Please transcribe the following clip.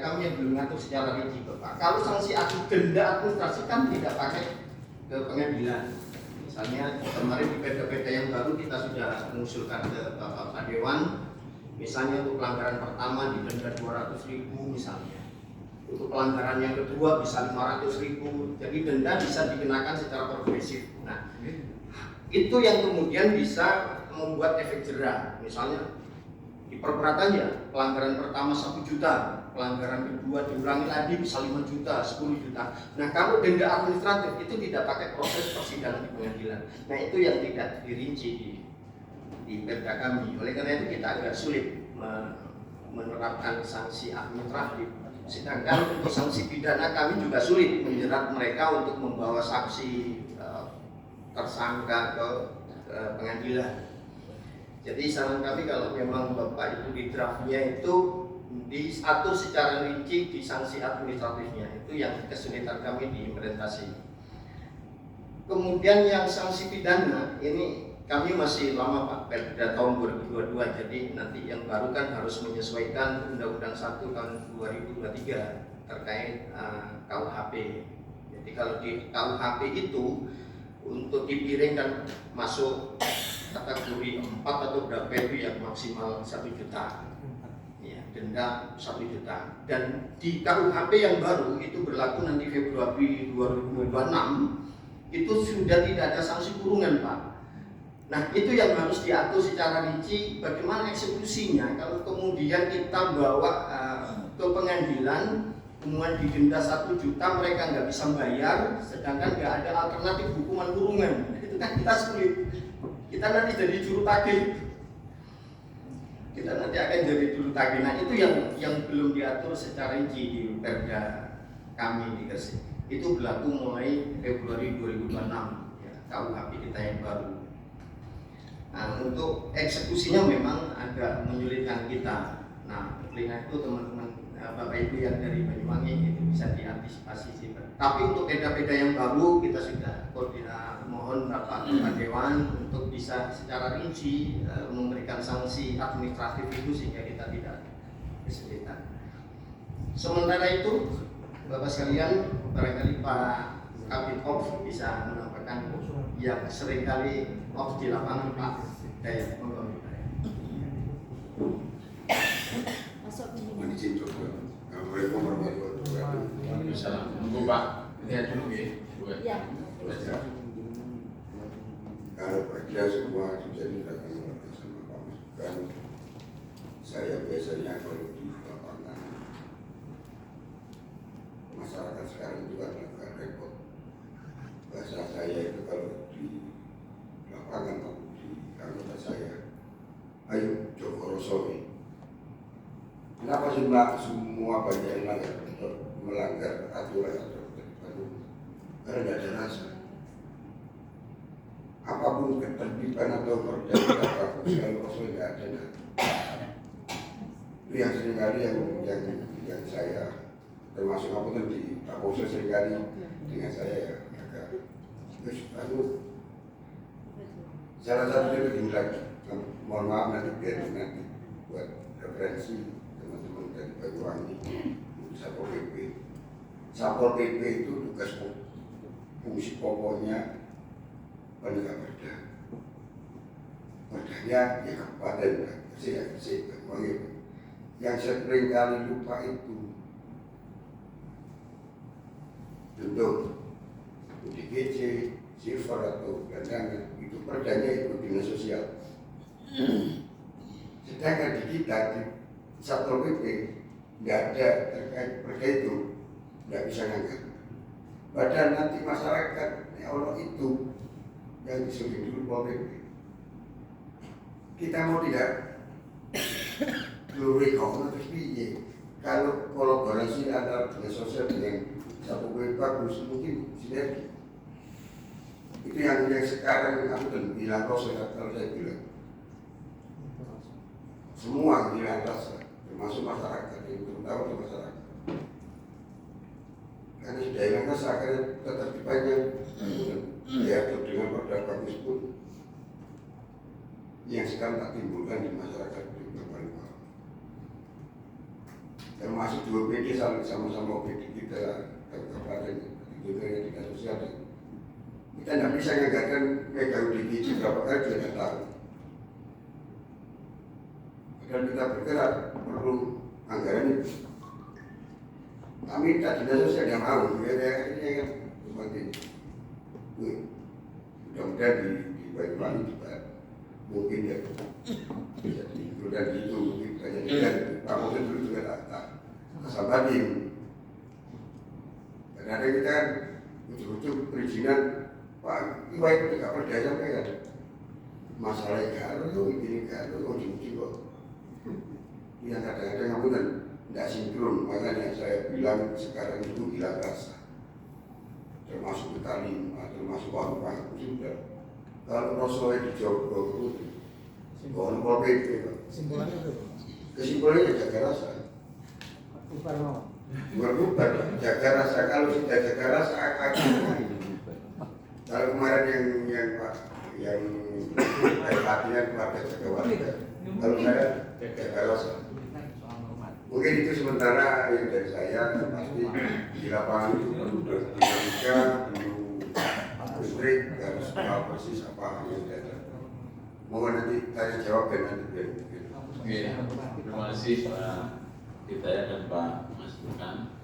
Kami yang belum mengatur secara rinci, Bapak. Kalau sanksi denda administrasi kan tidak pakai ke pengadilan. Misalnya kemarin di perda-perda yang baru kita sudah mengusulkan ke Bapak Dewan, misalnya untuk pelanggaran pertama didenda 200.000 misalnya. Untuk pelanggaran yang kedua bisa 500.000. Jadi denda bisa dikenakan secara progresif. Nah, itu yang kemudian bisa membuat efek jerah. Misalnya diperberatnya pelanggaran pertama 1 juta, pelanggaran kedua diulangi lagi bisa 5 juta, 10 juta. Nah, kalau denda administratif itu tidak pakai proses persidangan di pengadilan. Nah, itu yang tidak dirinci di perda kami. Oleh karena itu kita agak sulit menerapkan sanksi administratif. Sedangkan untuk sanksi pidana kami juga sulit menjerat mereka untuk membawa saksi tersangka ke pengadilan. Jadi saran kami kalau memang Bapak itu di draftnya itu diatur secara rinci di sanksi administratifnya, itu yang kesulitan kami di implementasi. Kemudian yang sanksi pidana ini kami masih lama Pak, perda tahun 2022, jadi nanti yang baru kan harus menyesuaikan Undang-Undang 1 tahun 2023 terkait KUHP. Jadi kalau di KUHP itu untuk dipiringkan masuk kategori 4 atau berapa itu yang maksimal 1 juta ya, denda 1 juta. Dan di KUHP yang baru itu berlaku nanti Februari 2026 itu sudah tidak ada sanksi kurungan Pak. Nah, itu yang harus diatur secara rinci bagaimana eksekusinya. Kalau kemudian kita bawa ke pengadilan kemudian didenda 1 juta mereka nggak bisa bayar, sedangkan nggak ada alternatif hukuman kurungan, itu kan kita sulit. Kita nanti jadi juru tagih. Kita nanti akan jadi juru tagih. Nah, itu yang belum diatur secara rinci di perda kami di Gresik. Itu berlaku mulai Februari 2026 ya, KUHP kita yang baru. Nah, untuk eksekusinya memang agak menyulitkan kita. Nah, oleh itu teman-teman Bapak Ibu yang dari Banyuwangi itu bisa diantisipasi sih. Tapi untuk perda-perda yang baru kita sudah mohon Bapak Dewan untuk bisa secara rinci memberikan sanksi administratif itu sehingga kita tidak kesulitan. Sementara itu Bapak sekalian, barangkali Pak Kabid Ops bisa menambahkan yang seringkali off di lapangan Pak Dayat. Izin coba. Assalamualaikum warahmatullahi wabarakatuh. Waalaikumsalam. Tunggu Pak, lihat dulu ya. Ya. Kalau kerja semua sudah dilakukan sama Pak Masukan, saya biasanya kalau di lapangan masyarakat sekarang juga agak repot. Bahasa saya itu kalau di lapangan atau di anggota saya, ayo Joko Rosoi. Kenapa sih Mbak semua banyak yang melanggar aturan atau karena tidak ada rasa. Apapun ketertiban atau perjalanan apapun kalau Rosoi tidak ada. Itu yang seringkali yang saya termasuk apa tadi Pak Poso seringkali dengan saya ya agak terus aku salah satu itu lagi mohon maaf nanti biar nanti buat referensi teman-teman dari Banyuwangi Satpol PP. Satpol PP itu tugas fungsi pokoknya penegak perda. Perdanya ya kabupaten Gresik Banyuwangi. Yang sering kali lupa itu bentuk UDGJ, silver atau gelandangan itu perdanya itu dinas sosial. Sedangkan di kita di Satpol PP tidak ada terkait perda itu, tidak bisa ngangkat. Padahal nanti masyarakat ya Allah itu yang disuruh dulu Pol PP. Kita mau tidak glory home atau piye? Kalau kolaborasi antara dinas sosial dengan Satpol PP bagus mungkin sinergi. Itu yang sekarang aku dan bilang kalau saya bilang semua hilang rasa, termasuk masyarakat, terutama di masyarakat. Karena sudah hilang rasa, karena ketertibannya diatur dengan perda bagus pun yang sekarang tak timbulkan di masyarakat di berbagai hal. termasuk dua PD sama-sama PD kita kabupaten juga yang dinas sosial. Kita tidak bisa menganggarkan mega UDGJ berapa kali juga tidak tahu. Dan kita bergerak perlu anggaran itu. Kami tak dinas sosial yang mau, ini kan penting. Mudah-mudahan di Banyuwangi juga mungkin ya bisa diikut dan itu mungkin banyak juga. Pak Mungkin dulu juga tak kesabarin. Karena kita kan ujung-ujung perizinan Pak Iwa itu tidak pernah sampaikan masalah kalau ini kalau ujung-ujung kok yang kadang-kadang aku kan tidak sinkron, makanya saya bilang sekarang itu gila rasa termasuk petani, termasuk warung-warung sudah kalau Rasulullah di Jogo itu pohon kopi itu kesimpulannya jaga rasa berubah jaga rasa, kalau sudah jaga rasa akan kalau kemarin yang Pak yang perhatian kepada jaga warga, kalau saya jaga rasa mungkin itu sementara yang dari saya. Pasti di lapangan itu perlu dinamika, perlu listrik, harus tahu persis apa yang ada. Mohon nanti tanya jawab dan nanti Oke, terima kasih Pak Hidayat dan Pak Mas Burhan.